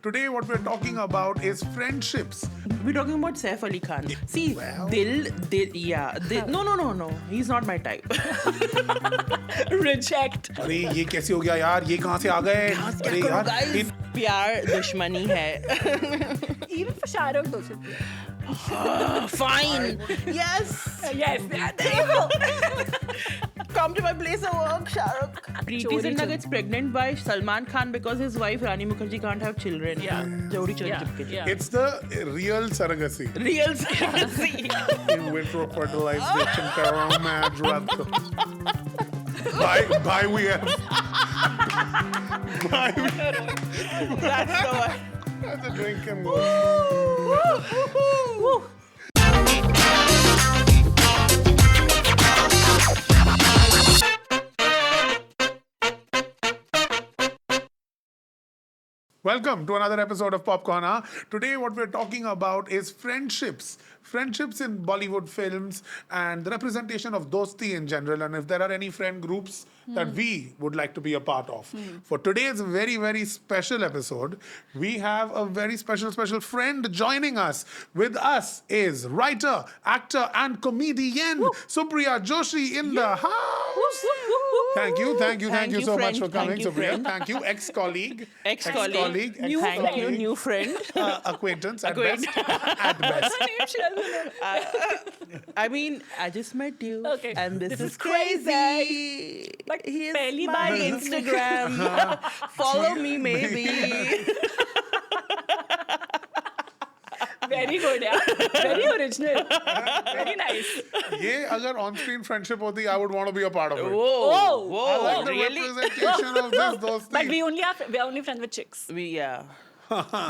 Today, what we're talking about is friendships. We're talking about Saif Ali Khan. See, Dil, no. He's not my type. Reject. अरे ये कैसे हो गया यार? ये कहाँ से आ गए? अरे यार, Guys, प्यार दुश्मनी है. Even for Shah Rukh also. Fine. Yes. Yes, there you go. Come to my place of work, Shah Rukh. Preeti Chori Zinta chori. gets pregnant by Salman Khan because his wife Rani Mukherjee can't have children. Yeah. Chori chori Yeah, chupke. yeah. it's the real surrogacy. Real surrogacy. In vitro fertilization karma drug. Bye we have. Bye we have. That's the one. That's a drink and go. Woo. Welcome to another episode of Popcorn. Today, what we're talking about is friendships. Friendships in Bollywood films and the representation of dosti in general. And if there are any friend groups that we would like to be a part of. For today's very, very special episode, we have a very special friend joining us. With us is writer, actor, and comedian Supriya Joshi in the house. Thank you so much friend. for coming, Thank you, Supriya. friend. Thank you, ex-colleague. Ex-colleague. Ex-colleague. Thank you, new friend. Acquaintance at best. At best. I mean, I just met you. Okay. And this is crazy. crazy. But He is pehli my baar Instagram. Follow me, maybe. Very good, yeah. Very original. Very nice. ये अगर on-screen friendship होती, I would want to be a part of it. Whoa, I like the really? representation of this dosti. But we're only friends with chicks. Yeah,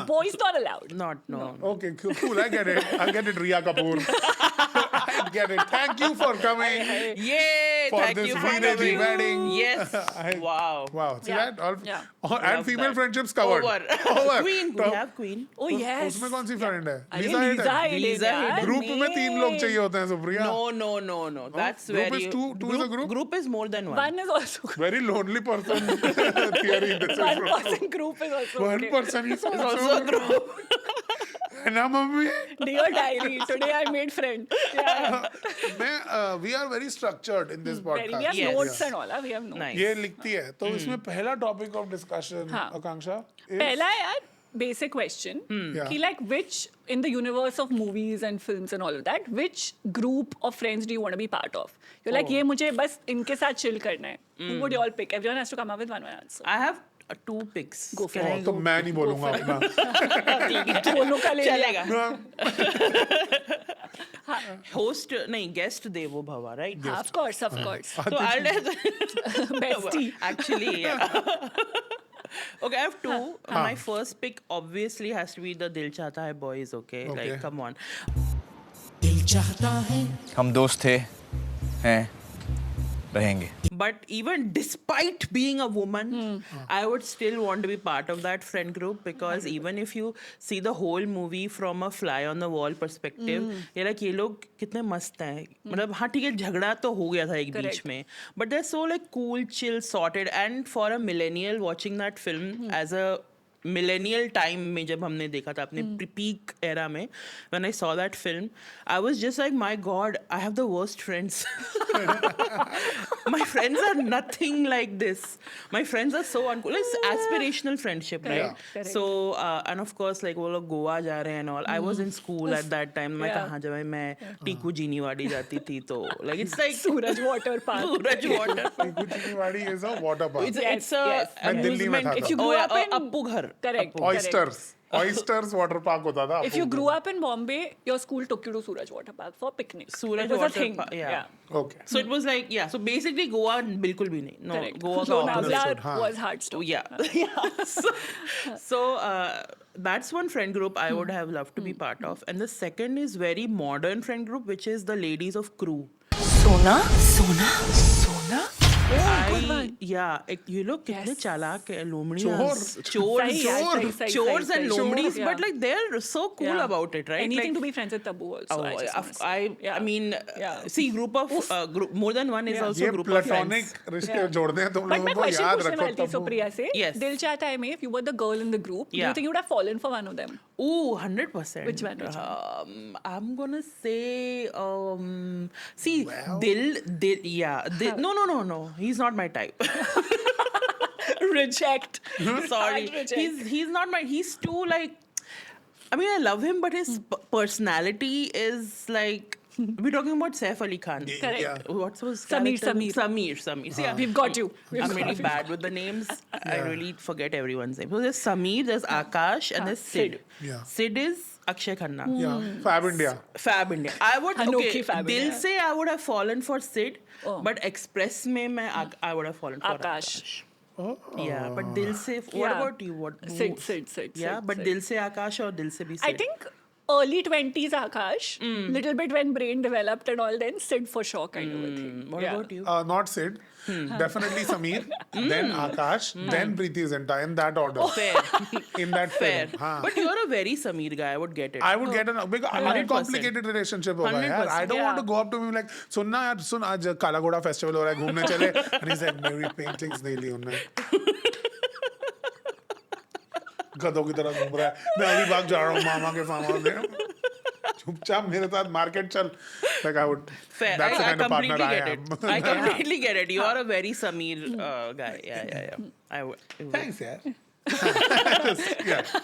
Boys not allowed. no. Okay, cool. I get it, Riya Kapoor. I get it. Thank you for coming. Yay! For Thank this you for Veena Ji coming. wedding. Yes. Wow. Wow, see Yeah, that? All, yeah. and Love female that. friendships covered. Over. Queen. We तो have Queen. Oh, yes. उसमें कौन सी friend है? अरे Lisa Hayden. Lisa Hayden, Lisa यार, Hayden. Group में 3 लोग चाहिए होते हैं, Supriya. No. That's Group very. is two is a group? Group is more than one. One is also good. Very lonely person theory. This is One from- person group is also One okay. person is It's also also a group. है ना mummy? Dear diary, today I made friend. Yeah. We are very structured in this Very, podcast. we have Yes. notes and all. We have notes. Nice. ये लिखती है तो इसमें पहला topic of discussion हाँ. आकांक्षा is- पहला है यार basic question Yeah. कि like which in the universe of movies and films and all of that which group of friends do you want to be part of? You're like ये मुझे बस इनके साथ chill करना है. Who would you all pick? Everyone has to come up with one answer. I have 2 picks. Go for Can I it. तो go? मैं नहीं बोलूंगा अपना दोनों का ले लिया. चलेगा. Host नहीं guest देवो भवा, right? हाँ, of course. So I'll Bestie. actually, yeah. Okay, I have 2. My first pick obviously has to be the Dil Chahta Hai boys. Okay, Okay. like come on. हम दोस्त थे हैं रहेंगे But even despite being a woman, I would still want to be part of that friend group because even if you see the whole movie from a fly on the wall perspective, you're like ये लोग कितने मस्त हैं. मतलब हाँ ठीक है झगड़ा तो हो गया था एक बीच Correct. में, but they're so like cool, chill, sorted, and for a millennial watching that film as a millennial time में जब हमने देखा था अपने peak era में, when I saw that film, I was just like, my God, I have the worst friends. My friends are nothing like this. My friends are so uncool. It's aspirational friendship, right? Yeah. Correct. So and of course like वो लोग गोवा जा रहे हैं and all. I was in school at that time. मैं Yeah. कहाँ जब मैं टीकू जीनीवाड़ी जाती थी तो like it's like Suraj Water Park. Suraj water. टीकूचीनीवाड़ी is a water park. It's a yes. मैं दिल्ली में amusement. था If you तब. grew Oh yeah, up in Appu घर. correct. अप्पू घर. Oysters water park होता था. If you grew up in Bombay, your school took you to Suraj Water Park for picnic. Suraj it was Water a thing. Park, yeah. Okay. So it was like yeah. So basically Goa बिल्कुल भी नहीं. No, Correct. Goa का opposite. Lonavala हाँ. was hard Oh, stuff. yeah. So that's one friend group I would have loved to be part of. And the second is very modern friend group, which is the ladies of Crew. सोना सोना सोना You look कितने Yes. चालाक है लोमड़ी चोर। सही यार, सही, सही, chores सही, and सही. lomdis, Yeah. but like they're so cool Yeah. about it, right? Anything like, to be friends with Tabu also. Oh, I just wanna say. I Yeah. mean, Yeah. see, group more than one is Yeah. also ये a group of platonic friends. रिश्ते Yeah. जोड़ने हैं तुम But लोगों मैं को, question याद पूछने रखो वाली थी तब। सुप्रिया से. Yes. दिल चाहता है में, if you were the girl in the group, do you Yeah. think you would have fallen for one of them? Ooh, 100%. Which one, which I'm gonna say, see, Well. Dil, no. He's not my type. Reject. Sorry, Hard reject. he's not my. He's too like. I mean, I love him, but his personality is like. We're talking about Saif Ali Khan. Correct. Yeah. What's his Samir, character? Samir. Samir. Yeah, we've got you. I'm really bad with the names. I really forget everyone's name. So there's Samir, there's Akash, and there's Sid. Yeah. Sid is Akshay Khanna. Yeah, Fab India. Fab India. I would Anokhi Fab Dil India. se I would have fallen for Sid, Oh. but Express mein I would have fallen for Akash. Oh. Yeah, but Dil se what Yeah. about you? What? Sid. Yeah, but Sid. Dil se Akash or Dil se bhi Sid? I think early 20s Akash, little bit when brain developed and all, then Sid for sure kind of a thing. What Yeah. about you? Not Sid. Definitely Samir. Then Akash. Then Preeti Zinta. In that order. Fair. In that Fair. film. हाँ. But you're a very Samir guy. I would get it. I would get an because 100%. uncomplicated relationship होगा यार. I don't want to Yeah. go up to him like सुनना यार सुन आज काला घोड़ा festival हो रहा है घूमने चले. And he's like मेरी paintings नहीं ली उन्होंने. गधों की तरह घूम रहा है. मैं अभी भाग जा रहा हूँ मामा के फार्म हाउस में. चुपचाप मेरे साथ मार्केट चल. Like I would. Fair. That's the I kind of partner completely I get am. it. I completely get it. You are a very Samir guy. Yeah. I would. Thanks यार. Yeah.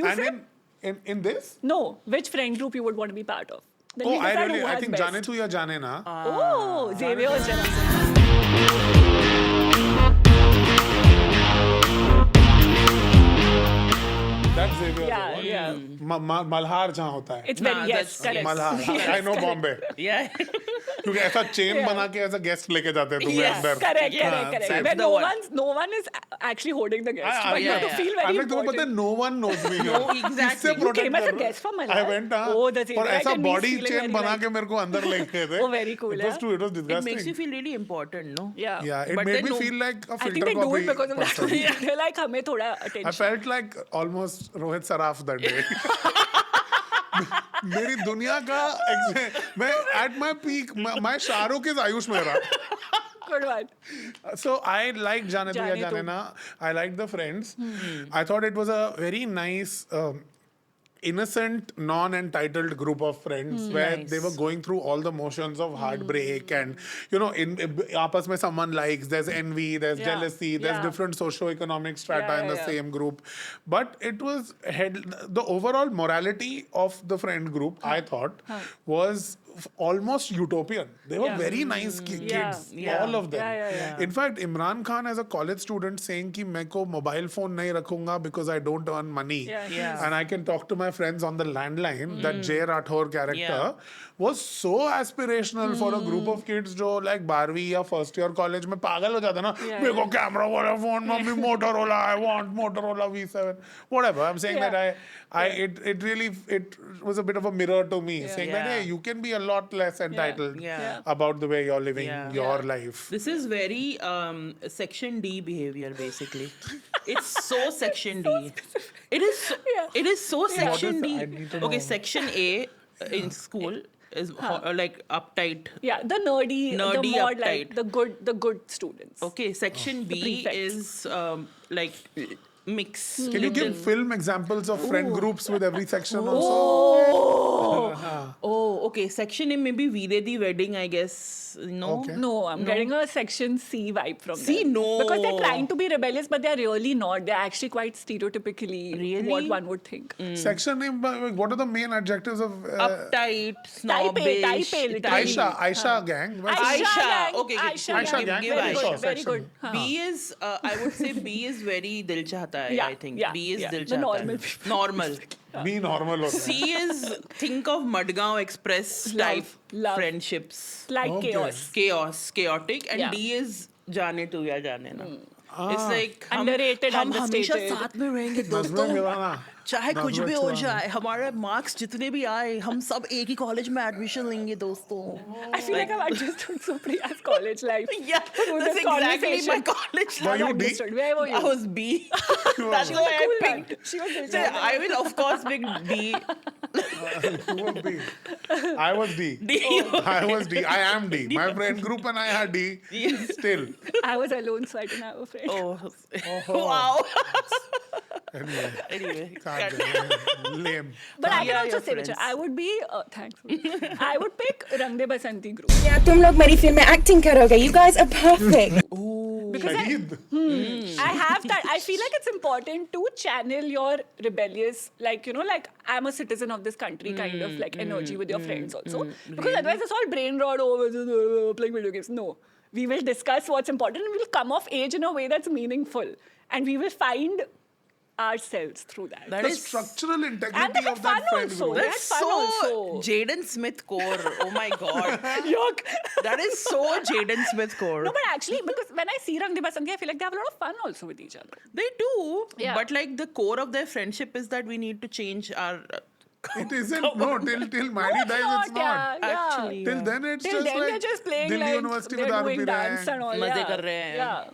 You And said in this. no. Which friend group you would want to be part of? Then Oh, we decide who I has think best. जाने तू या जाने ना. Oh, Xavier's jealous. That's Xavier. Yeah. Malhar जहाँ होता है. It's very Nah, yes, that's- correct. Malhar. Yes, I know correct. Bombay. Yeah. क्योंकि ऐसा चेन Yeah. बना के ऐसा गेस्ट लेके जाते हैं तुम्हें Yes, अंदर. Correct. same. When The no one is actually holding the guest, Ah, but you have to yeah. feel very I'm like तुम्हें पता है important. no one knows me. No, exactly. इससे You protect came as a कर- guest from I Malhar? went Oh, the same. और Right, ऐसा and me body feeling chain very बना like- के मेरे को अंदर ले गए थे. Oh, very cool, It was yeah. true. It was It disgusting. makes you feel really important, no? Yeah. Yeah, it But made then me no- feel like a I think filter they do copy it because of that. person. They're like हमें थोड़ा I attention. felt like almost Rohit Saraf that day. मेरी दुनिया का मैं at my peak my Shahrukh is Ayush Mehra. Good one. So I liked जाने तू या जाने जाने तू. ना. I liked the friends. I thought it was a very nice innocent non-entitled group of friends where Nice. they were going through all the motions of heartbreak and you know in आपस में someone likes, there's envy, there's Yeah. jealousy, there's Yeah. different socio-economic strata in the Yeah. same group, but it was the overall morality of the friend group I thought was almost utopian. They were Yeah. very nice kids, Yeah. all of them. Yeah. In fact, Imran Khan as a college student saying कि मैं को mobile phone नहीं रखूंगा because I don't earn money Yeah. and I can talk to my friends on the landline. That Jay Rathore character Yeah. was so aspirational for a group of kids जो like 12वीं या first year college में पागल हो जाते ना. Yeah. मेरे को कैमरा वाला phone mummy Motorola, I want Motorola V7 whatever. I'm saying Yeah. that it really was a bit of a mirror to me saying that Yeah. hey, you can be a lot less entitled Yeah. about the way you're living Yeah. your Yeah. life. This is very Section D behavior, basically. It's so Section D. It is so, Yeah. it is so Section What D. is- I need to know. Okay, Section A in school is like uptight. Yeah, the nerdy the Nerdy, more uptight. like the good students. Okay, Section B prefects. is like mix. Can you give film examples of friend groups with every section also? Oh, okay. Section A maybe Veeredi wedding, I guess. No. Okay. No, I'm getting a section C vibe from C, them. no. Because they're trying to be rebellious, but they're really not. They're actually quite stereotypically Really? what one would think. Section name, what are the main adjectives of Uptight, snobbish. type A, literally. Aisha gang? What's- Aisha. gang. Okay, Aisha Aisha gang. give Very Aisha. good, very good. B is, I would say B is very dil chahta hai, Yeah, I think. yeah, B is yeah. dil The chahta normal hai. people. Normal. Be normal होता है. C is think of Madgaon Express type love. friendships. Like Okay. chaos. Chaotic. And Yeah. D is जाने तू या जाने ना. It's like Underrated, हम हमेशा understated. साथ में रहेंगे नज़में दोस्तों. मिलाना. चाहे ना कुछ तो भी अच्छा हो है। जाए, हमारे मार्क्स जितने भी आए, हम सब एक ही कॉलेज में एडमिशन लेंगे दोस्तों. I feel like I've understood Supriya's college life. Yeah, through that's this exactly my conversation. college Were life. you I've D? understood. Where were you? I was B. That's She why was a I cool picked. one. She was So Dilshad. I will of course pick D. Who was B? I was D. D. I was D. I am D. My friend group and I had D. Yes. Still. I was alone, so I didn't have a friend. Oh. Wow. Anyway. Anyway. Can't do it. Lame. But I can Yeah, also your say, Richa, friends. I would be, thanks. I would pick Rang De Basanti group. क्या तुम लोग मेरी film में acting करोगे? You guys are perfect. Because Shaheed. I have that. I feel like it's important to channel your rebellious, like, you know, like I'm a citizen of this country kind of like energy with your friends also. Because otherwise it's all brain rot over playing video games. No. We will discuss what's important and we'll come of age in a way that's meaningful. And we will find ourselves through that. That The is structural and integrity they had of fun that friend also. group. They that's had fun so also. Jaden Smith core. Oh my god. Yuck. That is so Jaden Smith core. No, but actually, because when I see Rang De Basanti, I feel like they have a lot of fun also with each other. They do. Yeah. But like the core of their friendship is that we need to change our. It isn't. No, till Maddie dies, it's not. Yeah, yeah. Actually, Till then, it's Till just then, like they're just playing Delhi like University they're में दारू doing P रहे dance हैं. and all. मजे yeah. कर रहे हैं. Yeah.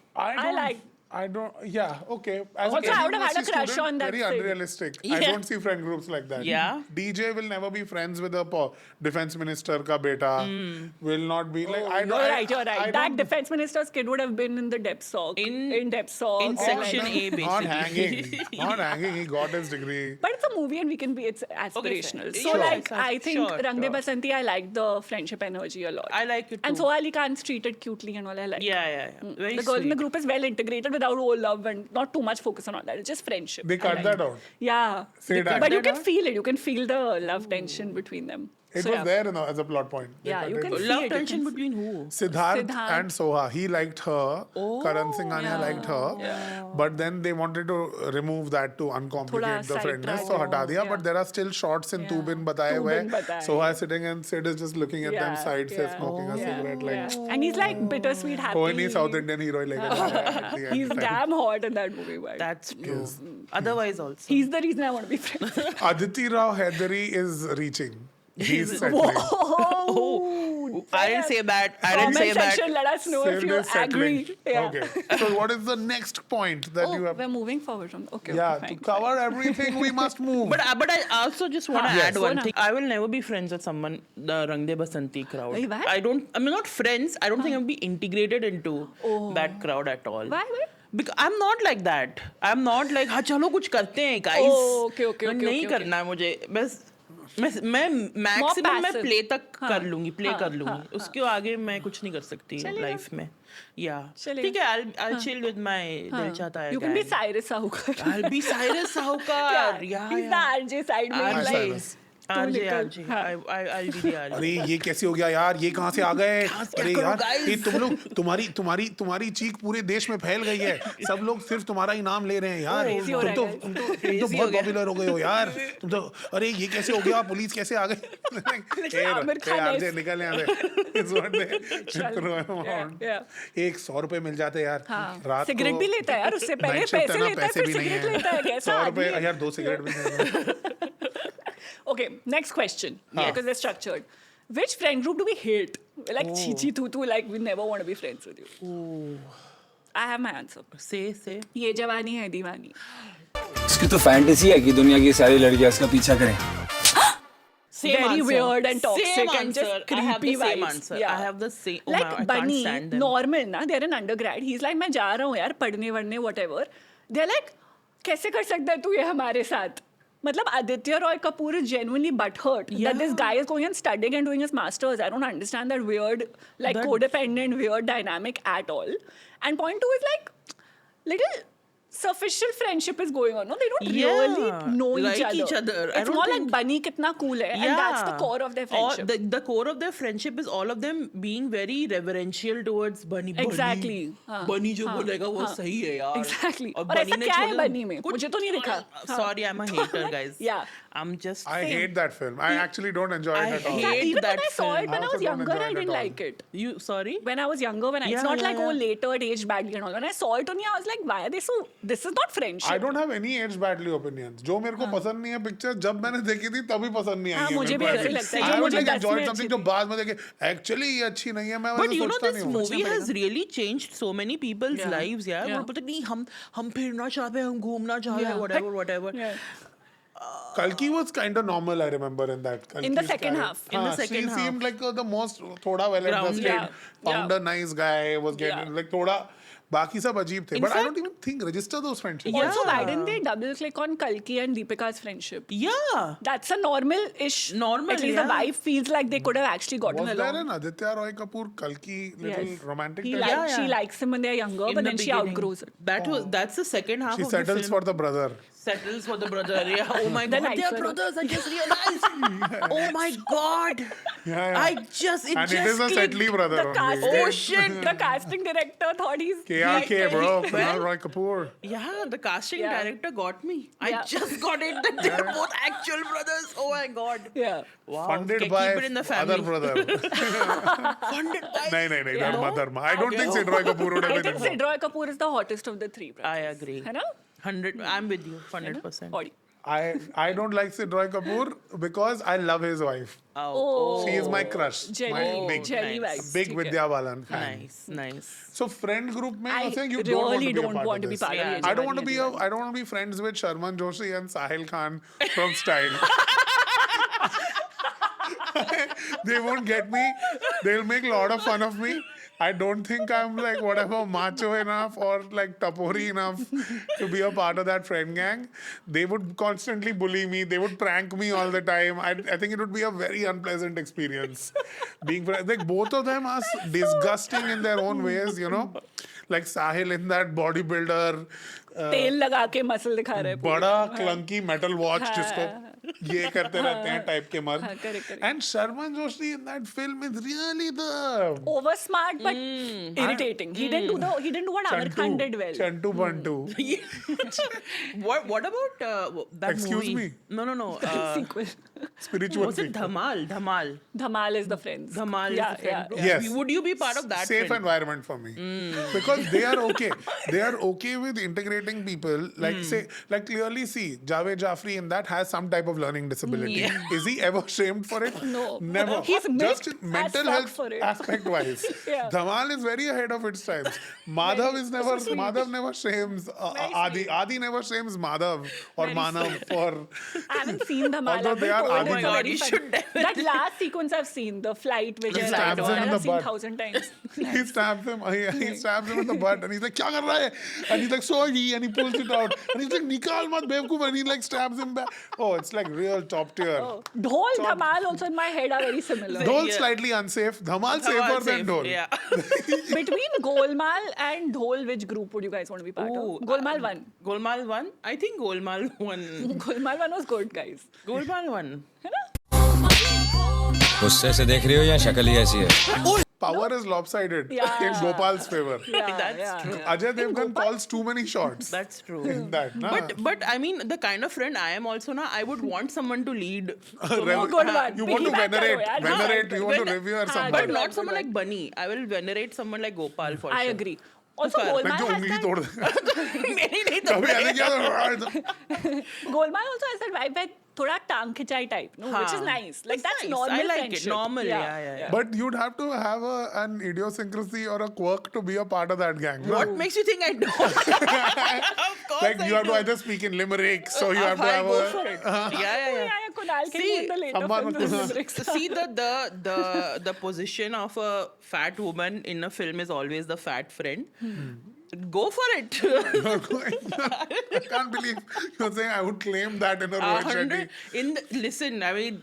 I like. I don't. Yeah. Okay. As Also, a I would have had a university crush student, on that very thing. unrealistic. I Yeah. don't see friend groups like that. Yeah. DJ will never be friends with a defense minister ka beta. Will not be like. I don't. You're right, you're I right. That don't- defense minister's kid would have been in the depth sock. In depth sock. in or section like- A, basically. Not hanging. Not hanging. He got his degree. But it's a movie and we can be, it's aspirational. fair. So, Sure. like, I think Sure, Rang De sure. Basanti, I like the friendship energy a lot. I like it And too. Soha Ali Khan's treated cutely and all, I like. Yeah. Very The girl in the sweet. group is well integrated without all love and not too much focus on all that. It's just friendship. They I cut like that it. out. Yeah. Say that. But you that can out? feel it. You can feel the love tension between them. It So, was yeah. there as a plot point. They Yeah, cut you it can out. see Love it, you tension can between who? Siddharth Siddharth. and Soha. He liked her. Karan Singh Anya yeah. liked her. But then they wanted to remove that to uncomplicate Thoda the friendness. sidetrack. So hata diya. Yeah. But there are still shots in Yeah. Tu Bin Bataye Tu where Bin Bataye. Soha is sitting and Sid is just looking at them side se smoking a cigarette. Like, Yeah. And he's like bittersweet happy. कोई नहीं South Indian hero like He's damn hot in that movie. But That's true. Otherwise also. he's the reason I want to be friends. Aditi Rao Hedari is reaching. He's settling. Whoa. I didn't say that. I didn't say Comment section, that. let us know if Sid you is settling. agree. Yeah. Okay. So what is the next point that you Oh, have? we're moving forward from. Okay. Yeah, okay, to fine. cover everything we must move. But I also just want to Yes. add one Go thing. I will never be friends with someone, the Rang De Basanti crowd. Wait, what? I'm not friends. I don't think I'll be integrated into that crowd at all. Why? Because I'm not like that. I'm not like हाँ चलो कुछ करते हैं guys. Oh, okay. नहीं करना है मुझे बस मैं मैक्सिमम मैं passive. प्ले तक हाँ, कर लूंगी प्ले हाँ, कर लूंगी हाँ, उसके आगे मैं कुछ नहीं कर सकती चलेगा। लाइफ में या चलेगा। ठीक है I'll chill with my दिल चाहता है You can be gang. Cyrus Sahukar. I'll be Cyrus Sahukar He's the RJ side में. RJ. Like, RJ, निकल। RJ. हाँ. I'll be the RJ. अरे ये कैसे हो गया यार ये कहाँ से आ गए अरे करो, यार guys? ये तुम लोग तुम्हारी चीख पूरे देश में फैल गई है सब लोग सिर्फ तुम्हारा ही नाम ले रहे हैं यार Crazy हो तुम रहा तो है, तुम तो Crazy हो बहुत गया। पॉपुलर हो गए हो यार तुम तो अरे ये कैसे हो गया पुलिस कैसे आ गई आमिर खान आरजे is- निकल यहाँ से इस वक्त Yeah. एक 100 रुपए मिल जाते यार हाँ. रात सिगरेट को भी लेता है यार, उससे पहले night shift पैसे ना, लेता है, पैसे फिर भी नहीं सिगरेट है। लेता है, कैसा 100 आदमी रुपए है? यार 2 सिगरेट भी नहीं Okay, next question. Because they're structured. Which friend group do we hate? Like Chichi Tutu, like we never want to be friends with you. I have my answer. Say. ये जवानी है दीवानी. उसकी तो फैंटेसी है कि दुनिया की सारी लड़कियां उसका पीछा करें Same Very answer. weird and toxic Same and just answer. I have the creepy same vibes. answer. Yeah. I have the same. Oh Like my, I can't Bunny, stand them. normal ना, they're an undergrad. He's like मैं जा रहा हूँ यार पढ़ने वढ़ने whatever. They're like कैसे कर सकता है तू ये हमारे साथ? मतलब Aditya Roy Kapoor is genuinely butthurt that this guy is going and studying and doing his masters. I don't understand that weird, like codependent, weird dynamic at all. And point 2 is like little superficial friendship is going on. No, they don't really know like each other. I It's don't more like think- Bunny kitna cool hai, and that's the core of their friendship. The core of their friendship is all of them being very reverential towards Bunny. Exactly. हाँ, Bunny जो हाँ, बोलेगा वो हाँ. सही है यार. Exactly. और और ऐसा Bunny ने क्या है छोड़ा- Bunny में? मुझे तो नहीं दिखा. हाँ. Sorry, I'm a hater, guys. Yeah. I'm just. I hate that film. I actually don't enjoy I it at all. hate Even that when I saw film. it when I I also was don't younger, enjoy I it didn't at all. like it. You sorry? When I was younger, it's Yeah, not yeah, like oh yeah. later it aged badly and all. When I saw it only, I was like, why are they so this is not I friendship. don't have any age badly opinions. जो मेरे को पसंद नहीं है picture जब मैंने देखी थी तभी पसंद नहीं आई हाँ, है मुझे मेरे भी को ऐसे ऐसे। लगता है, I जो haven't मुझे like 10 enjoyed में something अच्छी जो बाद में देखे एक्चुअली ये अच्छी नहीं है मैं But वैसे you know सोचता this नहीं हूँ। movie has really changed so many people's Yeah. lives यार Yeah. वो पता नहीं हम फिरना चाहते हैं हम घूमना चाहते हैं Yeah. whatever Yeah. Kalki was kind of normal, I remember in that. In the Kalki's second character. half. In the हाँ, second she seemed half. like the most thoda well adjusted, Grounded. Yeah. found Yeah. a nice guy, was getting Yeah. like thoda. बाकी सब अजीब थे, In but I fact- don't even think register those friendships. Yeah. Also, why didn't they double click on Kalki and Deepika's friendship? yeah That's a normal-ish. Normal, At least yeah. the vibe feels like they could have actually gotten Was there along. an Aditya Roy Kapoor Kalki little Yes. romantic? He touch? like, Yeah, She yeah. likes him when they're younger, in but the then she beginning. outgrows it. that's the second half She of the settles film for the brother. settles for the brother yeah oh my The god they are nicer brothers I just realized oh my god Yeah. I just it And just it is a clicked. Settly brother The only. casting, Oh, shit. The casting director thought he's KRK, like, bro. Well- Kunal Roy Kapoor. Yeah, the casting Yeah. director got me. I Yeah. just got it that they're both actual brothers. Oh my god. Yeah. Wow. Funded Okay, by keep it in the family. other brother. Funded by. नहीं, Yeah. Dharma. I don't Okay. think Sid Roy Kapoor would I have been think involved. Sid Roy Kapoor is the hottest of the three brothers. I agree. है ना? 100. I'm with you. 100%. Audi. I don't like Sid Roy Kapoor because I love his wife. Oh. She is my crush. Jelly, My big, jelly nice. vibes. big ठीक है. Vidya Balan fan. Nice, nice. So friend group में I you're saying you don't want to really be a don't part want of to be this. part of Yeah. it. I don't want to be I don't want to be friends with Sharman Joshi and Sahil Khan from Style. They won't get me. They'll make a lot of fun of me. I don't think I'm like whatever macho enough or like tapori enough to be a part of that friend gang. They would constantly bully me. They would prank me all the time. I think it would be a very unpleasant experience. Being like both of them are disgusting in their own ways, you know. Like Sahil in that bodybuilder. तेल लगा के muscle दिखा रहे हैं पूरे। बड़ा clunky metal watch हाँ, जिसको ये करते रहते हैं टाइप के मर्द हाँ, correct, correct. And Sharman Joshi in that film is really the Over smart but irritating. He didn't do what Amir Khan did well. Chantu Bantu What about that Excuse movie? me? No. Sequel. Spiritual Was it Dhamal? Dhamal. Dhamal is the friends. Dhamal Yeah, is the friend. yeah, Yes. Would you be part of that safe friend? environment for me because they are okay with integrating people like say like clearly see Javed Jafri in that has some type of learning disability. Yeah. Is he ever shamed for it? No. Never. He's Just milked in mental as fuck health for it. aspect wise. Yeah. Dhamal is very ahead of its times. Madhav is never sweet. Madhav never shames Very Adi. sweet. Adi never shames Madhav or Very Manav for I haven't seen Dhamal. Although I've they been are told Adi it's a God, very you fun- should definitely- That last sequence I've seen, the flight which He is stabs him in I've the seen butt. 1,000 times. he stabs him. He stabs him in the butt, and he's like, "क्या कर रहा है?" And he's like, "Sorry," and he pulls it out, and he's like, "निकाल मत बेवकूफ," and he like stabs him back. Oh, it's like real top tier. Dhol, Dhamal also in my head are very similar. Dhol Yeah. slightly unsafe. Dhamal Dhamal safer than safe, Dhol. Yeah. Between Golmaal and Dhol, which group would you guys want to be part Ooh, of? Golmaal 1. Golmaal 1? I think Golmaal 1. Golmaal 1 was good, guys. Golmaal 1. है ना? गुस्से से देख रही हो या शक्ल ही ऐसी है? Power is lopsided Yeah. in Gopal's favor. Yeah, That's yeah, true. yeah. Ajay Devgan calls too many shots. That's true. in that. Nah. But I mean, the kind of friend I am also now, I would want someone to lead. Rev- good one. You want to Piggyback venerate, karo yaar. venerate. You want to When- revere हाँ, someone. But good not one, someone good like Bunny. I will venerate someone like Gopal for I sure. agree. Also, Fair. Like Golmaal जो has उंगली that, तोड़ दे. मेरी नहीं तो कभी ऐसे किया तो Golmaal also has that vibe where थोड़ा टांग खिंचाई type, no? Which is हाँ. nice. Like that's nice. normal I like friendship. it. Normal, yeah. But you'd have to have an idiosyncrasy or a quirk to be a part of that gang. no? What makes you think I don't? Of course Like I you have to do. either speak in limerick, so you have to Fine, have go a. for it. Yeah. Yeah, Kunal can See, do in the later Amma films Kunal. and lyrics. See the position of a fat woman in a film is always the fat friend. Go for it. I can't believe you're saying I would claim that in a Rohit Shetty. 100 listen, I mean,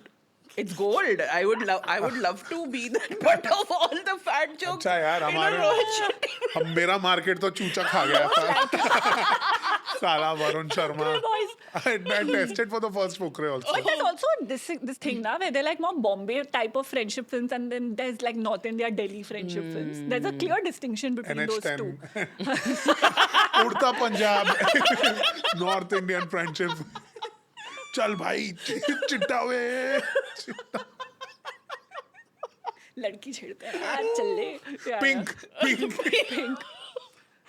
it's gold. I would love to be that part of all the fat jokes. अच्छा यार in a हमारे Rohit Shetty. हम मेरा market तो चूचा खा गया था साला Varun Sharma Boys. I tested for the first Fukre also But there's also this thing now where they're like more Bombay type of friendship films, and then there's like North India, Delhi friendship films. There's a clear distinction between those two. NH10 उड़ता Punjab north Indian friendship चल भाई चिट्टा वे लड़की छेड़ते हैं यार चल ले pink pink pink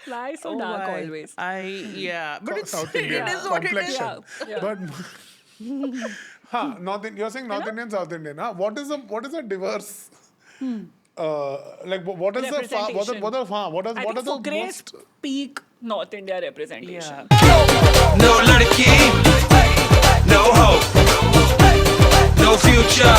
Why so dark why? always? But it's South it Indian is what it is. complexion. Yeah. But you're saying North Indian, South Indian. Huh? What is a diverse? Like what is the Representation. what are I think the Fukre is most peak North India representation. Yeah. No ladki, no hope, no future,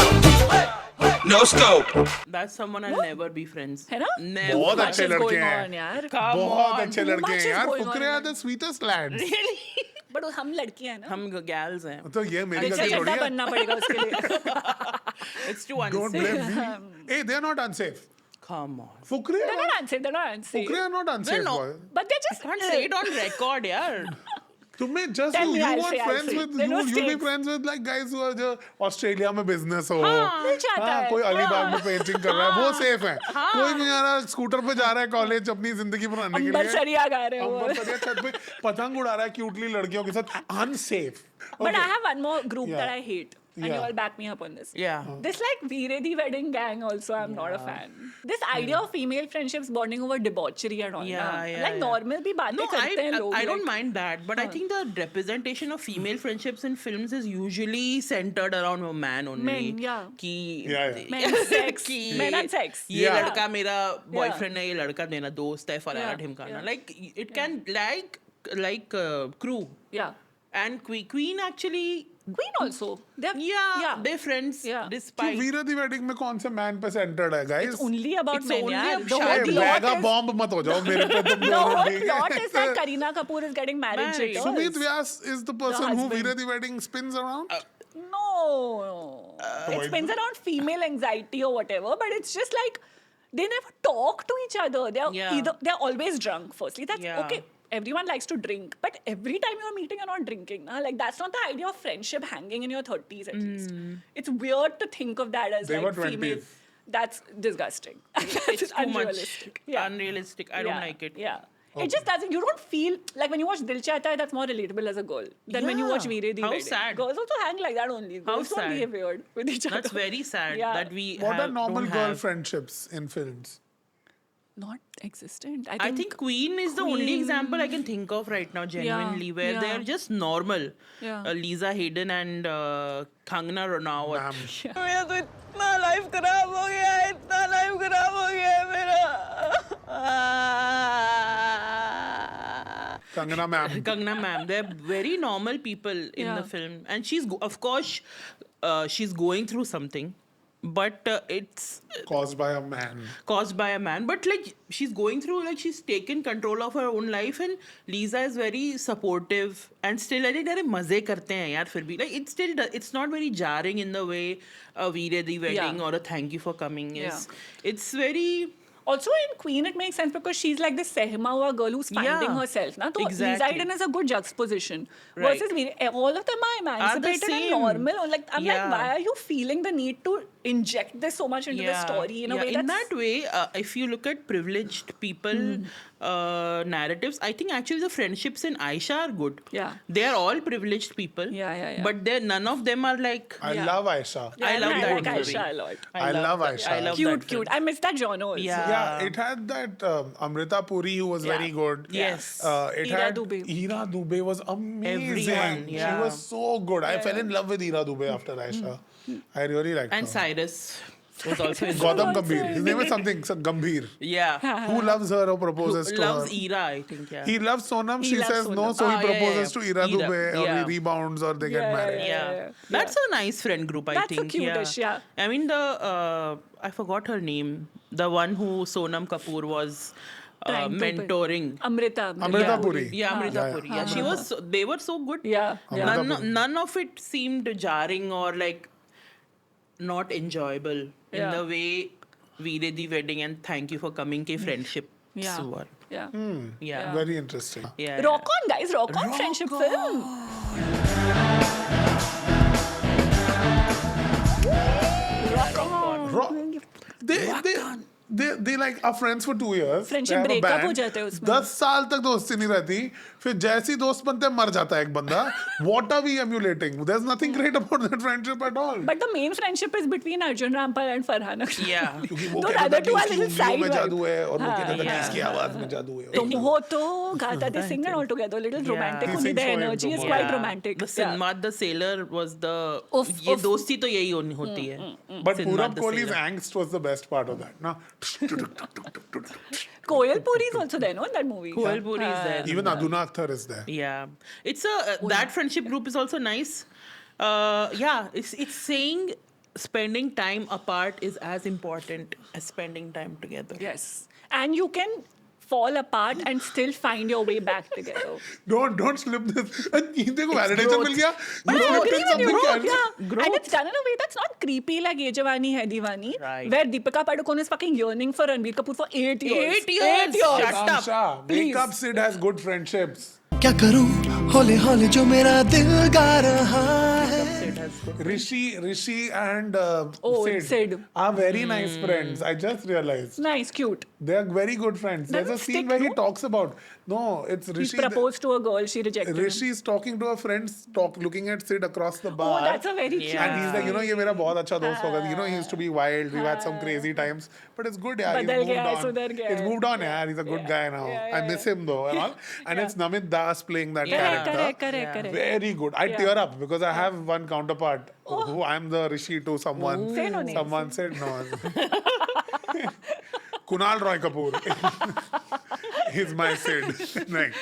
no scope. That's someone I'll never be friends. है ना? Never. बहुत Much अच्छे is लड़के going हैं। on, यार. Come बहुत on. अच्छे too लड़के much हैं is यार going Fukrey on. Are the sweetest lads But हम लड़कियां हैं ना. हम gals हैं. तो ये मेरी रिचा गलती थोड़ी चड्ढा है बनना पड़ेगा उसके लिए. It's too don't unsafe. blame me hey they are not unsafe Come on. Fukrey They're not unsafe. They're not unsafe. Fukrey are not unsafe no. boy But they're just. Can't say it on record, यार. तुम्हें just Tell you me, I'll want say, I'll friends say. with There are no you'll be stakes. friends with like guys who are जो Australia में business हो मिल जाता हाँ, है. कोई अलीबाग हाँ. में पेंटिंग कर रहा है वो सेफ है कोई नहीं आ रहा स्कूटर पे जा रहा है कॉलेज अपनी जिंदगी बनाने के अंबर लिए सरिया गा रहे हो. अंबर सरिया छत पे पतंग उड़ा रहा है क्यूटली लड़कियों के साथ unsafe But I have one more group Yeah. that I hate. And you Yeah. all back me up on this. Yeah. This like Veeredi wedding gang also I'm not a fan. This idea of female friendships bonding over debauchery and all. Yeah, ना. yeah, Like yeah. normal भी बातें No, करते हैं लोग. I don't like- mind that, but I think the representation of female friendships in films is usually centered around a man only. Men, yeah. कि Yeah. Men sex. कि Men and sex. ये Yeah. लड़का मेरा boyfriend है ये लड़का मेरा दोस्त है फलाना Yeah, ढिमकाना yeah. like it can like crew Yeah. and Queen actually Queen also. They're, they're friends Yeah. तो despite वीरा दी वेडिंग में कौन से मैन पे सेंटर्ड है guys It's only about It's men. only यार. अब The whole शादी plot बैगा is- बॉम्ब मत हो जाओ मेरे पे तुम The दोनों whole ठीक plot is that है Kareena Kapoor is getting married. Married. jitters. Sumit Vyas is the person who husband. Veera the wedding spins around No. It spins around female anxiety or whatever, but it's just like they never talk to each other. They're Yeah. they're always drunk, firstly. That's Yeah. okay. Everyone likes to drink, but every time you're meeting, you're not drinking. Nah? Like that's not the idea of friendship hanging in your 30s at least. It's weird to think of that as They like were female. 20s. That's disgusting. That's it's too much unrealistic. Yeah. unrealistic I don't Yeah, like it Yeah. It just doesn't. You don't feel like when you watch Dil Chahta Hai, that's more relatable as a girl than when you watch Yeah. Veere Di How Wedding. sad. Girls also hang like that only. How Girls don't sad. behave weird with each other. that's very sad Yeah. that we what are have, normal don't girl have. friendships in films Not existent. I think Queen is the only Queen- example I can think of right now, genuinely, where yeah. they're just normal. Yeah. Lisa Hayden and Kangana Ranaut. Ma'am. मेरा तो इतना life खराब हो गया है, इतना life खराब हो गया है मेरा. Kangana ma'am Kangana ma'am, they're very normal people in Yeah. the film, and of course, she's going through something, but it's caused by a man caused by a man, but like she's going through, like she's taken control of her own life, and Lisa is very supportive and still I think अरे मजे करते हैं यार फिर भी, like it's not very jarring in the way a Veere Di wedding Yeah. or a thank you for coming is. Yeah. It's very also in Queen it makes sense because she's like this Sehma hua girl who's finding Yeah. herself. Na? So Lisa Exactly. Hayden is a good juxtaposition. Right. Versus Veere, all of them are emancipated and same. normal. Like I'm like, Yeah. why are you feeling the need to inject this so much into the story in a way in that's that way, if you look at privileged people narratives, I think actually the friendships in Aisha are good. Yeah. They are all privileged people. Yeah. But none of them are like. I Yeah. love Aisha I love I that like movie. Aisha a lot. I love Aisha. I love Cute, that cute. film. I miss that genre also. yeah it had that Amrita Puri who was Yeah. very good Yes. it Ira had Dubey. Ira Dubey was amazing Everyone, she yeah. was so good I fell in love with Ira Dubey after Aisha I really liked And her Cyrus was also in Gautam Also Gambhir. His name is something Gambhir. Yeah. Who loves her or proposes to Loves her? Ira, I think, yeah. He loves Sonam. He She loves says no, Sonam. so he Ah, yeah, proposes yeah. to Ira Ira, Dubey, or yeah. he rebounds, or they get Yeah, married. Yeah. That's a nice friend group, I That's a think. cutish, yeah. I mean, I forgot her name. The one who Sonam Kapoor was Trying to mentoring. Amrita. Amrita Yeah. Puri. Yeah, Amrita Yeah. Puri. Yeah, she was. They were so good. Yeah. Amrita Puri. None of it seemed jarring or like not enjoyable in Yeah. the way Veere Di wedding and thank you for coming ke friendship. Yeah. were. Yeah. Yeah. Very interesting. Yeah. Rock on, guys. Rock on friendship film. Rock on. They like are friends for 2 years. Friendship They have a breakup band. हो जाता है उसमें. 10 साल तक दोस्ती नहीं रहती. फिर जैसी दोस्त बनते हैं मर जाता है एक बंदा. What are we emulating? There's nothing great about that friendship at all. But the main friendship is between Arjun Rampal and Farhan Akhtar. Yeah. क्योंकि वो Those कहता other था कि two are उसकी little उंगलियों में side जादू है और वो हाँ, कहता था कि yeah. इसकी आवाज में जादू है. तुम हो तो गाता they sing all together, little Yeah. romantic. He Only sings the for him energy is too. quite Yeah. romantic. The Sinmad the Sailor was the Oof, ये oof. दोस्ती तो यही होती है. But Sinmad Purab the Kohli's Sailor. angst was the best part of that. No? Koyal Puri is also there, no, in that movie. Koyal Puri is there. Even Aduna Akhtar is there. Yeah, it's that friendship group is also nice. Yeah, it's saying spending time apart is as important as spending time together. Yes. And you can fall apart and still find your way back together. Don't slip this. देखो validation growth. मिल गया. But You I slipped agree in with you. something No, else. yeah. Growth. And it's done in a way that's not creepy like Ye Jawani Hai Diwani, Right. where Deepika Padukone is fucking yearning for Ranbir Kapoor for 8 years. 8 years. 8 years. Shut up. Akansha, wake up. Sid has good friendships. क्या करूं हौले हौले जो मेरा दिल गा रहा है Sid has good. Rishi and Oh, Sid. are very nice friends. I just realized. Nice, cute. They are very good friends. There's a Doesn't scene stick, where he no? talks about. No, it's He Rishi. proposed to a girl, she rejected him. Rishi is talking to a friend, looking at Sid across the bar. Oh, that's a very cute. And he's like, you know, ये मेरा बहुत अच्छा दोस्त होगा. You know, he used to be wild. We've had some हाँ. crazy times, but it's good, yaar. He's बदल moved गया है, on. सुधर गया He's है. moved on, yaar. He's a good Yeah. guy now. Yeah, I yeah, miss him though, and all. And it's Namit Das playing that Yeah. character. Correct. Very good. I Yeah. tear up because I have one counterpart who I'm the Rishi to someone. Say no names. Someone said no. Kunal Roy Kapoor. He's my Sid. Right.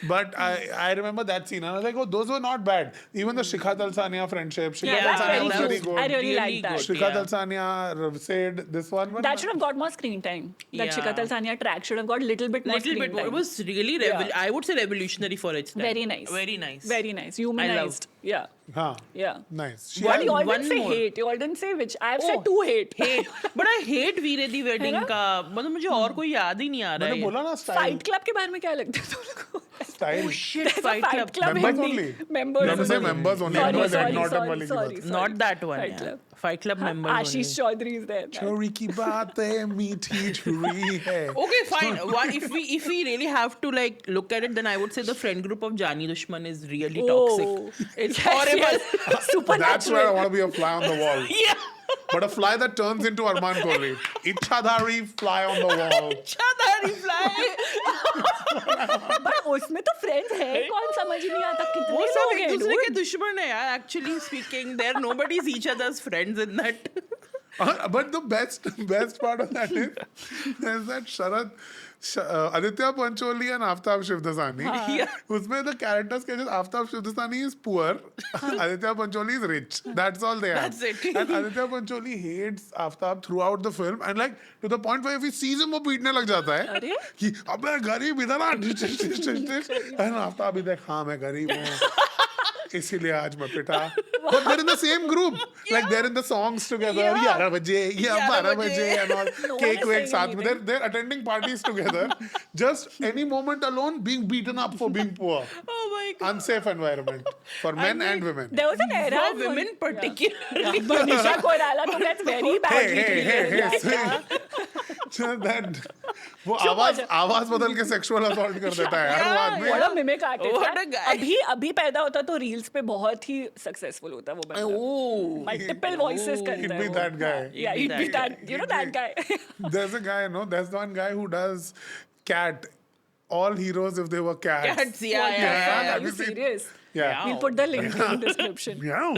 But I remember that scene and I was like, oh, those were not bad. Even the Shikha Talsania friendship. Shikha Yeah, that's Talsania very was cute. very good. I really like that. Shikha Yeah. Talsania, Sid, this one. But That should have got more screen time. That Yeah. Shikha Talsania track should have got little bit more Little screen bit more. time. It was really I would say revolutionary for its time. Very nice. Very nice. Very nice. Humanized. Yeah. Huh. Yeah. Nice. She What has- you all one didn't say more. hate. You all didn't say which. I've Oh, said two hate. Hate. But I hate Veere the wedding ना? का. मतलब मुझे और कोई याद ही नहीं आ रहा मैंने है. बोला ना style. Fight Club के बारे में क्या लगता है तुम लोगों को? Style. Shit, There's a Fight Club. Members Hindi. only? Members You have to say only. members only. Sorry, Members sorry, and not sorry, वाली की sorry, बात. sorry. Not that one. Fight yeah. Club. Fight Club members Ashish only. Chaudhary is there. चोरी की बातें मीठी छुरी है. Okay, fine. What if we really have to like look at it, then I would say the friend group of Jani Dushman is really toxic. Oh, it's horrible. Supernatural. That's where I want to be a fly on the wall. Yeah. But a fly that turns into Arman Kohli. Ichhadari fly on the wall. Chadari fly. But उसमें तो friends है कौन समझ ही नहीं आता कितने वो सब लोग एक हैं दूसरे के dude. दुश्मन है यार. Actually speaking, there nobody's each other's friends in that. But the best part of that is there's that Aditya Pancholi and Aftab Shivdasani. Yeah. उसमें the characters के Aftab Shivdasani is poor, Aditya Pancholi is rich. That's all they have. That's it. And Aditya Pancholi hates Aftab throughout the film, and like to the point where if he sees him, वो पीटने लग जाता है. अरे? कि अबे गरीब इधर आ. And Aftab is like, हाँ मैं गरीब हूँ. इसीलिए आज मैं पिटा. But they're in the same group. Like they're in the songs together. 11 बजे या 12 बजे and all. No one Cake is wake saying साथ में. anything. They're attending parties together. Just any moment alone being beaten up for being poor. Oh my god. Unsafe environment for men and women. There was an era For women particularly. Manisha Koirala तो gets very badly Hey, treated. Just that वो आवाज बदल के sexual assault कर देता है यार वो आदमी. What a mimic artist. What है. a guy. अभी पैदा होता तो रील्स पे बहुत ही सक्सेसफुल होता वो बंदा. Oh. Multiple voices He'd करता है be वो. that guy. Yeah, he'd be that. You know that guy. There's a guy, no? There's one guy who does cat. All heroes if they were cats. Cats, yeah, What the yeah, fuck? yeah. Are Have you you seen- serious? Yeah. We'll put the link in the description. Meow.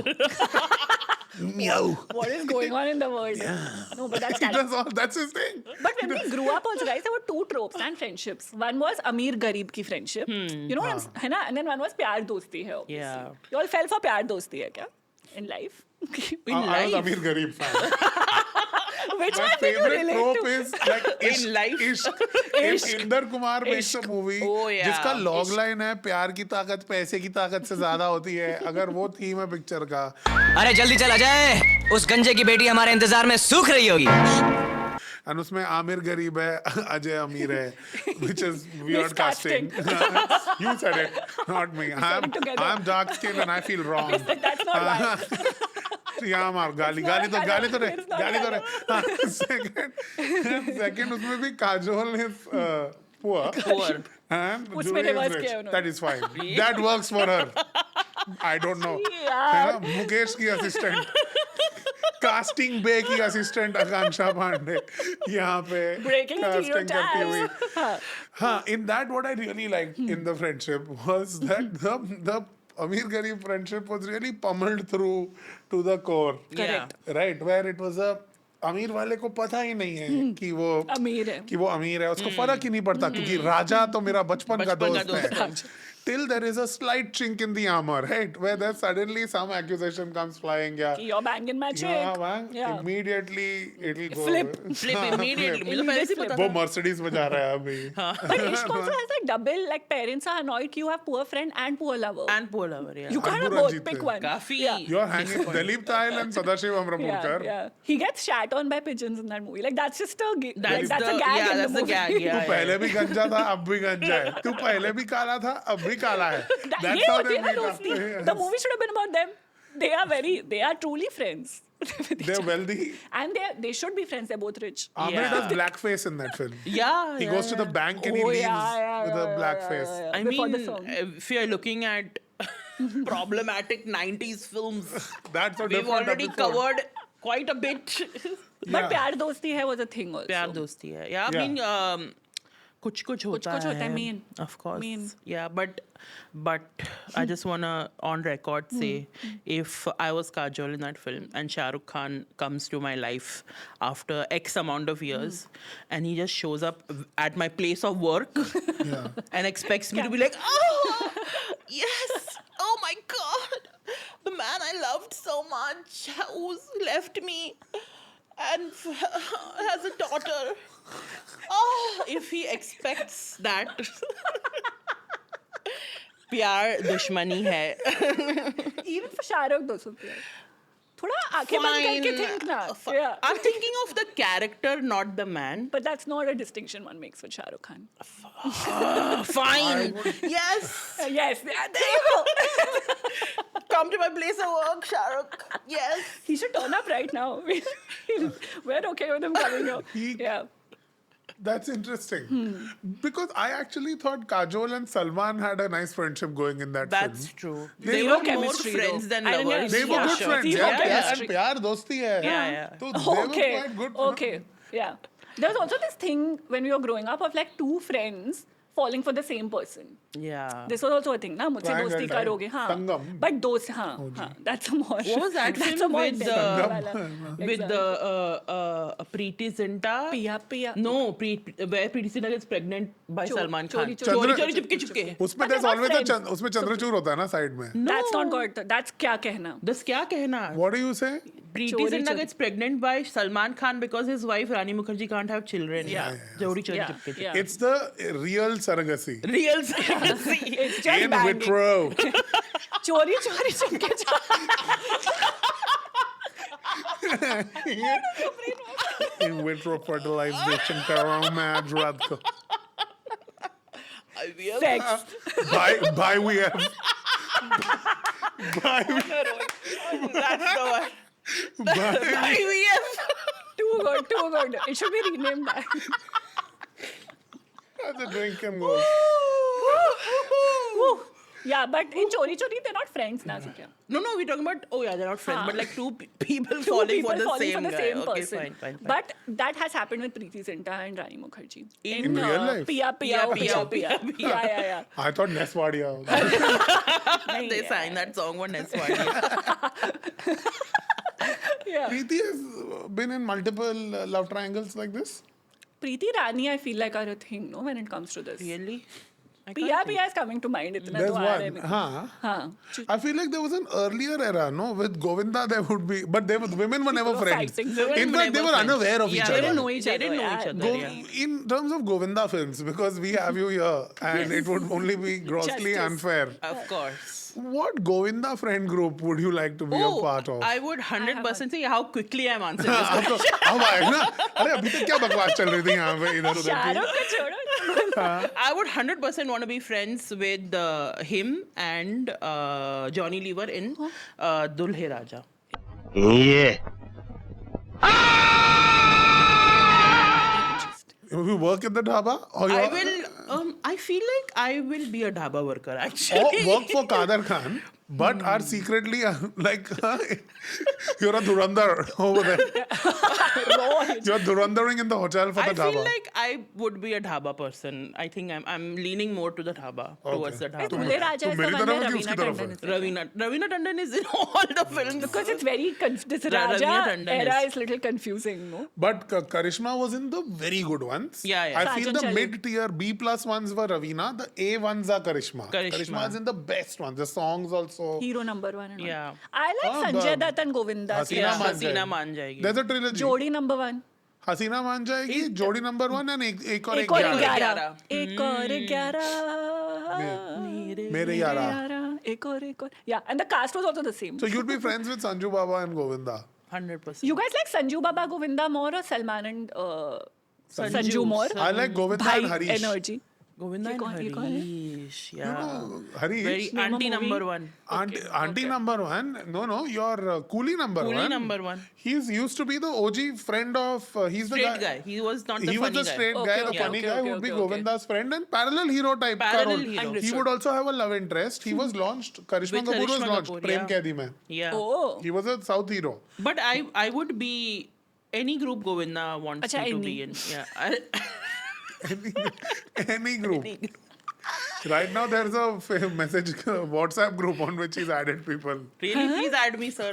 Meow. What is going on in the world? No, but that's He talent. does all, that's his thing. But when we grew up also, guys, there were two tropes and friendships. One was Amir Garib ki friendship. You know what I'm saying? है ना? And then one was Pyar Dosti hai. obviously. Yeah. You all fell for Pyar Dosti hai kya? In life? In I was life. Amir Garib fan. Which My one did you favorite relate trope to? is like ishq, life. ishq. If Inder Kumar makes a movie Oh, yeah. जिसका log line है प्यार की ताकत पैसे की ताकत से ज्यादा होती है अगर वो थीम है पिक्चर का अरे जल्दी चला जाए उस गंजे की बेटी हमारे इंतजार में सूख रही होगी and उसमें आमिर गरीब है अजय अमीर है which is weird Miscasting. casting. You said it, not me. together. I'm dark skinned and I feel wrong. That's not why. यहाँ मार गाली not- गाली तो I गाली know, तो रे it's not गाली तो that. रे second उसमें भी Kajol is poor Poor. And उसमें Julia is reverse rich. किया उन्होंने। That is fine. That works for her. I don't know. है ना? मुकेश की असिस्टेंट, कास्टिंग बे की असिस्टेंट आकांक्षा पांडे यहाँ पे Breaking casting करती हुई. stereotypes. हाँ, in that what I really liked in the friendship was that the Amir Garib friendship was really pummeled through to the core. Correct. Right, where it was a अमीर वाले को पता ही नहीं है कि वो अमीर है। कि वो अमीर है, उसको फर्क ही नहीं पड़ता क्योंकि राजा तो मेरा बचपन का दोस्त है. Till there is a slight chink in the armor, right? Where there suddenly some accusation comes flying. Yeah, You're banging my chick. yeah, man. Yeah. Immediately it'll go. Flip. Flip immediately. मुझे पहले से पता वो था. Mercedes बजा रहा है अभी. But Ishq also has a double, like parents are annoyed you have poor friend and poor lover. And poor lover, yeah. You can't have Anbu both, Ranjit pick है. one. काफी You're hanging Dalip Tahil and Sadashiv Amramurkar. Yeah. He gets shat on by pigeons in that movie. Like that's just a That's that's a the- gag yeah, in the that's the movie. gag, yeah. तू पहले भी गंजा था, अब भी गंजा है. तू पहले भी काला था, अब भी काला है. That's ये how होती they है ना meet up. दोस्ती. Yes. The movie should have been about them. They are truly friends. They're wealthy. And they should be friends. They're both rich. Amir Yeah. does blackface in that film. Yeah, He yeah, goes to the yeah. bank and he Oh, leaves yeah, with a yeah, black yeah, face. yeah, yeah. I Before mean, the song. if you're looking at problematic 90s films, That's a we've different already episode. covered quite a bit. But प्यार दोस्ती है was a thing also. प्यार दोस्ती है. Yeah, I Yeah. mean, कुछ होता कुछ होता है, है. mean. Of course. Mean. Yeah, but I just wanna on record say, if I was Kajol in that film and Shah Rukh Khan comes to my life after X amount of years and he just shows up at my place of work and expects me to be like, oh, yes, oh my God, the man I loved so much who's left me and has a daughter. Oh, if he expects that. प्यार दुश्मनी है. Even for Shah Rukh दोस्तों प्यार. थोड़ा आंखें बंद करके think ना. Yeah. I'm thinking of the character, not the man. But that's not a distinction one makes with Shah Rukh Khan. Fine. Yes. Yes, there you go. Come to my place of work, Shah Rukh. Yes. He should turn up right now. We're okay with him coming here. Yeah. That's interesting. Because I actually thought Kajol and Salman had a nice friendship going in that That's film. true. They They were were more chemistry, friends though. than I didn't lovers. They were Yeah, good sure. friends. Zero Yeah, chemistry. and प्यार दोस्ती है. Yeah. So they were Okay. quite good. Okay. Yeah. There was also this thing when we were growing up of like two friends falling for the same person. Yeah. This was also a thing, ना मुझसे Triangle दोस्ती type. करोगे, हाँ. संगम. But दोस्त, हाँ. That's a more. What was that that's film a more with dead the- वाला With example. the Preeti Zinta. Pia. No, where Preeti Zinta gets pregnant by Chor- Salman Khan. chori- चोरी चुपके चुपके. उसमें But there's they're not always a friends. उसमें चंद्रचूड़ होता है ना side में. That's not good. That's क्या कहना. दस क्या कहना? What do you say? Preeti Chori Zinta chori. gets pregnant by Salman Khan because his wife Rani Mukherjee can't have children. Yeah. चोरी Yeah. चुपके. Yeah. It's the real surrogacy. Real surrogacy. It's just In banging. vitro. चोरी चुपके In vitro fertilization करो मैं रात को. sex. Bye we have. Bye That's the one. IVF. Too good. It should be renamed that. That's a drink and go. Woo. Yeah, but in Chori Chori, they're not friends now. No, we're talking about, they're not friends, Haan. but like two people Two falling people for the falling same for the guy. same Okay, person. fine. But that has happened with Preeti Zinta and Rani Mukherjee. In real life? Pia. Yeah, Pia. Yeah. I thought Neswadia. They signed that song for Neswadi. Yeah. Preeti has been in multiple love triangles like this. Preeti Rani, I feel like are a thing, no, when it comes to this. Really? Pia is coming to mind. इतना There's तो आ रहा है one. मेरे को. Huh. हाँ. I feel like there was an earlier era, no? With Govinda, there would be, but women were never They were friends. fighting. In fact, they were unaware of each Yeah, other. They didn't know each They other. didn't know each other. Yeah. In terms of Govinda films, because we have you here, and it would only be grossly Justice. unfair. Of course. What Govinda friend group would you like to be a part of? I would 100% say how quickly I'm answering this question. अब आएगा ना? अरे अभी तक क्या बकवास चल रही थी यहाँ पे इधर उधर की? शाहरुख को छोड़ो. I would 100% want to be friends with him and Johnny Lever in Dulhe Raja. You work at the dhaba? Or I you're- will. I I feel like I will be a dhaba worker Or actually. work for Kader Khan, but are secretly like you're a Dhurandhar over there. You're Dhurandharing in the hotel for I the dhaba. feel like I would be a dhaba person. I think I'm leaning more to the dhaba, towards the dhaba. दूल्हे राजा तो is the मेरी one तरफ where है कि उसकी Raveena तरफ है? Tandon is. Ravina Tandon is in all the films. Because it's very this Ravina Raja Tandon era is- is little confusing, no? But Karishma was in the very good ones. Yeah, yeah. I feel Sajan the Chalib. mid-tier B+ ones were Ravina. The A ones are Karishma. Karishma. is in the best ones. The songs also. Hero number 1 and all. Yeah. I like Oh, Sanjay but- Dutt and Govinda. Hasina Yeah, मान Hasina जाएगी. मान जाएगी. There's a trilogy. जोड़ी number 1. हसीना मान जाएगी, जोड़ी number 1 and एक और एक और 11. 11. एक और 11. मेरे यारा. एक और Yeah, and the cast was also the same. So you'd be friends with Sanju Baba and Govinda. 100%. You guys like Sanju Baba Govinda more or Salman and Sanju more? I like Govinda and Bhai Harish. energy. Govinda ये and कौन- ये कौन है? Harish. You Yeah. know, Harish. Very Name a auntie movie. number 1. Auntie number 1. No, your Coolie number 1. Coolie number 1. He's used to be the OG friend of. He's the Straight guy. He was not the He was funny the guy. straight Okay, guy, the okay, funny okay, guy okay, would be okay, okay. Govinda's friend and parallel hero type. का Parallel role. hero. He Understood. would also have a love interest. He was launched. Karishma With Kapoor was Karishma launched. Kapoor, Prem yeah. Kaidi mein. Yeah. Oh. He was a South hero. But I would be any group Govinda wants Acha, me to any. be in. Yeah. Any group. Right now, there's a message WhatsApp group on which he's added people. Really, please add me, sir.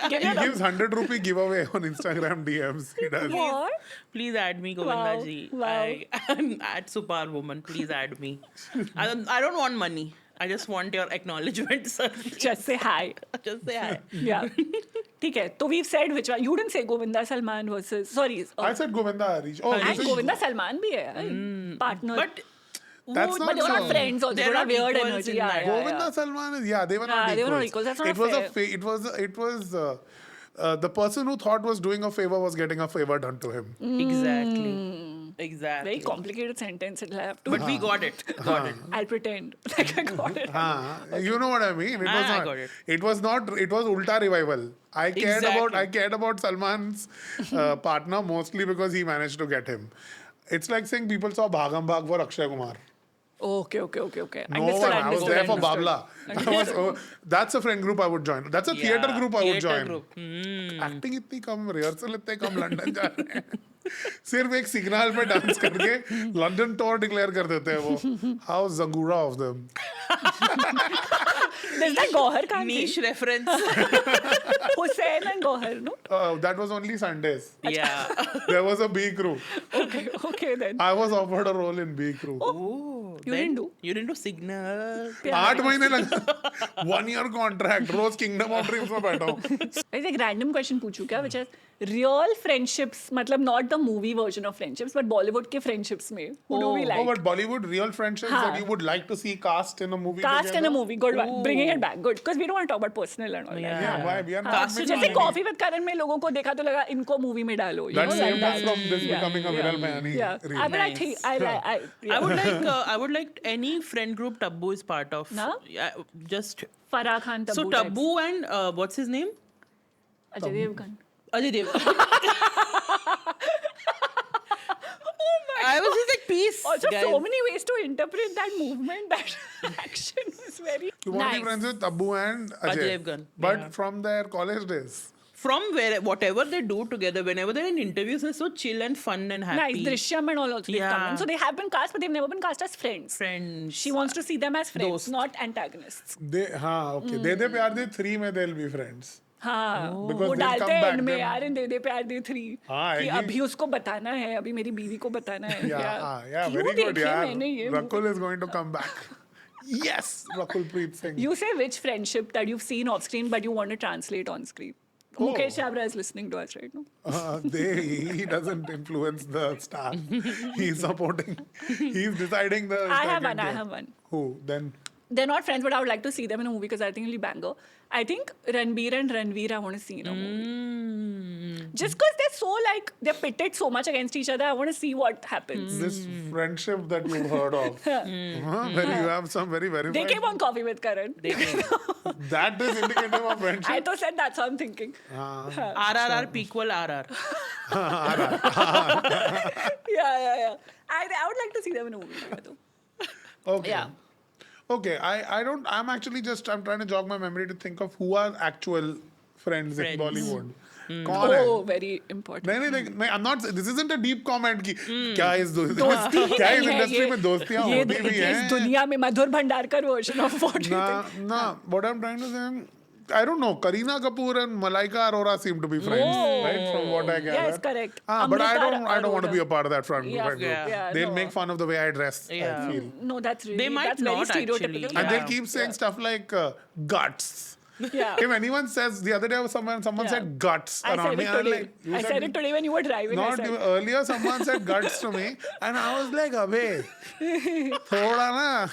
He gives 100 rupee giveaway on Instagram DMs. He does. What? Please add me, Govinda Wow, ji. wow. I'm at Superwoman. Please add me. I don't want money. I just want your acknowledgement, sir. Just say hi. Just say hi. Yeah. ठीक है. तो we've said which one. You didn't say Govinda Salman versus. Sorry. I said Govinda Harish. Oh, And this is- Govinda Salman भी है. Partner. But That's वो- not But they were not so. friends also. They They're were not weird equals energy. in Yeah, that. yeah, Govinda yeah. Salman is they were not Yeah, equals. they were not equals. That's not it was fair. it was the person who thought was doing a favor was getting a favor done to him. Exactly. Exactly. Very complicated sentence. It'll have to. But we got it. Got it. I'll pretend like I got it. You know what I mean? It was I not. got it. It was not. It was Ulta revival. I Exactly. cared about Salman's partner mostly because he managed to get him. It's like saying people saw Bhagam Bhag for Akshay Kumar. Okay. No Understood, one. I was there for understood. Babla. That's a friend group I would join. That's a theater Yeah, group I would theatre join. group. Acting इतनी कम, rehearsal इतने कम, London जा रहे हैं सिर्फ एक signal पे dance करके London tour declare कर देते हैं वो. How Zangura of them. There's that Gohar Khan thing. Niche reference. Hussain and Gohar, no? That was only Sundays. Yeah. There was a B crew. Okay then. I was offered a role in B crew. Oh, You then didn't do? You didn't do Signal. 8 महीने लगा. 1 year contract. Rose Kingdom of Dreams में बैठा हूँ. ऐसे एक random question पूछूं क्या, which is real friendships, मतलब not the movie version of friendships, but Bollywood के friendships में, who do we Oh, like? but Bollywood real friendships हाँ. that you would like to see cast in a movie. Cast in a together? movie, good one. Bringing it back, good. Because we don't want to talk about personal and all that. Yeah, why? We are not Cast mixing जैसे any- Coffee with Karan में लोगों को देखा तो लगा इनको movie में डालो. You That know, saved like us that. from this Yeah. becoming a Viral Mayani Yeah. reel. But I Nice. think I I would like any friend group Taboo is part of. Na? Yeah, just Farah Khan, Taboo. so Taboo and what's his name? Ajay Devgan. Ajay Devgan. I was just like, peace. Also, guys. so many ways to interpret that movement, that action was very You want to nice. be friends with Tabu and Ajay. Ajay Devgan, But yeah. from their college days. From whatever they do together, whenever they're in interviews, they're so chill and fun and happy. Nice. Drishyam and all also they've come Yeah. in. So they have been cast, but they've never been cast as friends. Friends. She wants to see them as friends, Dost. not antagonists. They, okay. De De Pyar De 3 में they'll be friends. हाँ Because वो they'll डालते come हैं back end में then. यार इन दे दे प्यार दे 3 हाँ, कि ये- अभी उसको बताना है, अभी मेरी बीवी को बताना है. Yeah, क्यों very good, देखी मैंने ये yeah. Rakul is going to come back. Yes, Rakul Preet Singh. You say which friendship that you've seen off screen but you want to translate on screen. Oh. Mukesh Chabra is listening to us right now. He doesn't influence the staff. He's supporting. He's deciding the. I have second one. I job. have one. Who then? They're not friends, but I would like to see them in a movie because I think it'll be banger. I think Ranbir and Ranveer I want to see in a movie. Just because they're so like, they're pitted so much against each other, I want to see what happens. This friendship that you've heard of. Where you have some very They verified. came on Coffee with Karan. That is indicative of friendship. I thought said that's what I'm thinking. RRR equal RR. Yeah. I would like to see them in a movie. together. Okay. Yeah. Okay, I'm actually just, I'm trying to jog my memory to think of who are actual friends in Friends. Bollywood. कौन है? Oh, very important. नहीं, I'm not, this isn't a deep comment कि क्या इस दोस्ती क्या इस नहीं है इंडस्ट्री ये- में दोस्तियां ये होती भी ये इस हैं? दुनिया में Madhur Bhandarkar version of what you think What I'm trying to say, I don't know. Kareena Kapoor and Malaika Arora seem to be friends, right? From what I gather. Yes, correct. But I Amrita don't want to be a Arora. part of that friend Yeah. group. Yeah, They'll no. make fun of the way I dress. Yeah. I feel. No, that's really They might that's very not actually, stereotypical. yeah. And they'll keep saying stuff like guts. Yeah. If anyone says, the other day someone Yeah. said guts I around said me, it I'm today. like, you I said it today when you were driving. I Not said. even, earlier someone said guts to me, and I was like, "Abey, thoda na,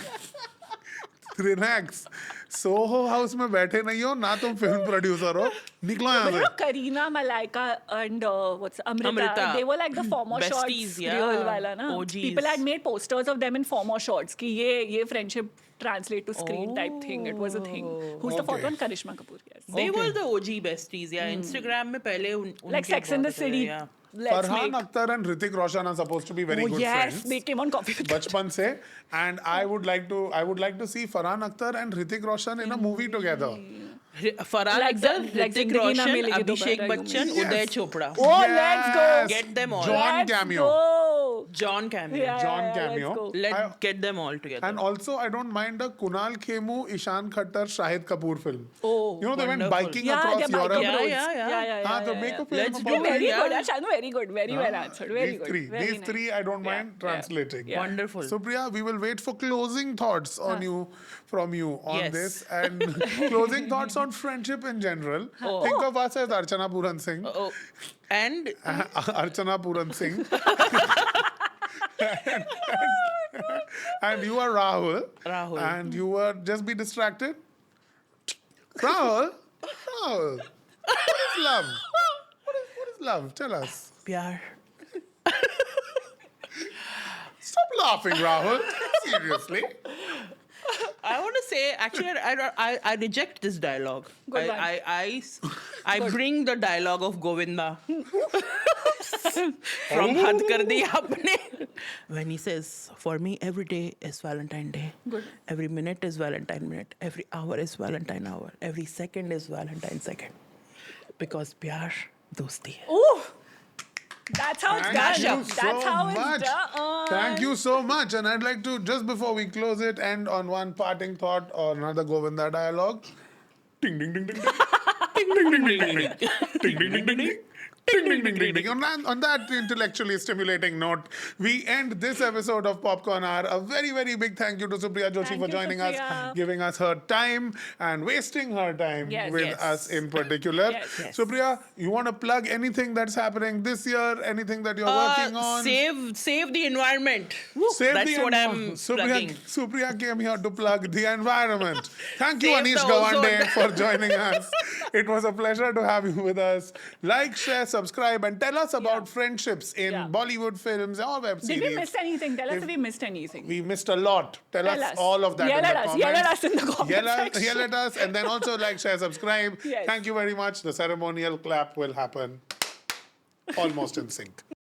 relax. Soho house में बैठे नहीं हो ना, तुम film producer हो, निकलो यहाँ But you से." know, Kareena, Malaika, and what's Amrita, Amrita. they were like the former Besties, shots, yeah. real wala na. OGs. People had made posters of them in former shots. कि ये friendship translate to screen type thing. It was a thing. Who's the fourth Okay. one? Karishma Kapoor. Yes. They were the OG besties. Yeah, Instagram में पहले Like Sex and the City. Yeah. Let's Farhan make. Akhtar and Hrithik Roshan are supposed to be very Oh good yes, friends. they came on Coffee with बचपन से, and I would like to see Farhan Akhtar and Hrithik Roshan in a movie together. Farhan Like Akhtar, the- like Hrithik Zindagi Na Roshan, Milegi Abhishek Dobara, Bachchan, Yes. Uday Chopra. Oh, let's go. Yes. Get them all. John Let's cameo. go. John cameo. Yeah, John yeah, cameo. Let's go. Let's get them all together. And also, I don't mind a Kunal Khemu, Ishan Khattar, Shahid Kapoor film. Oh, You know, they went wonderful. biking Yeah, across they're Europe. biking Yeah, roads. yeah, yeah. yeah. हाँ, तो make a film Let's about do it. Very Yeah. good. Shanu, very good. Very well answered. Very These good. three. Very These nice. three, I don't mind Yeah. translating. Yeah. Wonderful. Supriya, we will wait for closing thoughts on you, from you on Yes. this, and closing thoughts on friendship in general. Think of us as Archana Puran Singh. Oh, and Archana Puran Singh. And you are Rahul. Rahul. And you were just be distracted. Rahul. Rahul. What is love? What is love? Tell us. pyar. Stop laughing, Rahul. Seriously. I want to say, actually, I reject this dialogue. Good one. I bring the dialogue of Govinda from Had Kar Diya Aapne. When he says, for me, every day is Valentine Day. Good. Every minute is Valentine minute. Every hour is Valentine hour. Every second is Valentine second. Because pyar, dosti hai. Ooh. That's how it's Thank done. you so That's how much. it's done. Thank you so much. And I'd like to, just before we close it, end on one parting thought or another Govinda dialogue. Ding, ding, ding, ding, ding. Ding, ding, ding, ding, ding, ding. Ding, ding, ding, ding, ding. Ding, ding, ding, ding, ding. On that intellectually stimulating note, we end this episode of Popcorn Hour. A very, very big thank you to Supriya Joshi Thank for you, joining us, Supriya. giving us her time and wasting her time Yes. with Yes. us in particular. Yes. Yes. Supriya, you want to plug anything that's happening this year, anything that you're working on? Save the environment. Save That's the what environment. I'm plugging. Supriya came here to plug the environment. Thank you, Save Anish the Gawande, ozone. for joining us. It was a pleasure to have you with us. Like, share, subscribe, and tell us about friendships in Yeah. Bollywood films or web Did series. we miss anything? Tell us If if we missed anything. We missed a lot. Tell us us. all of that Yell in at the us. comments. Yell at us in the comment section. Yell at us, and then also like, share, subscribe. Yes. Thank you very much. The ceremonial clap will happen almost in sync.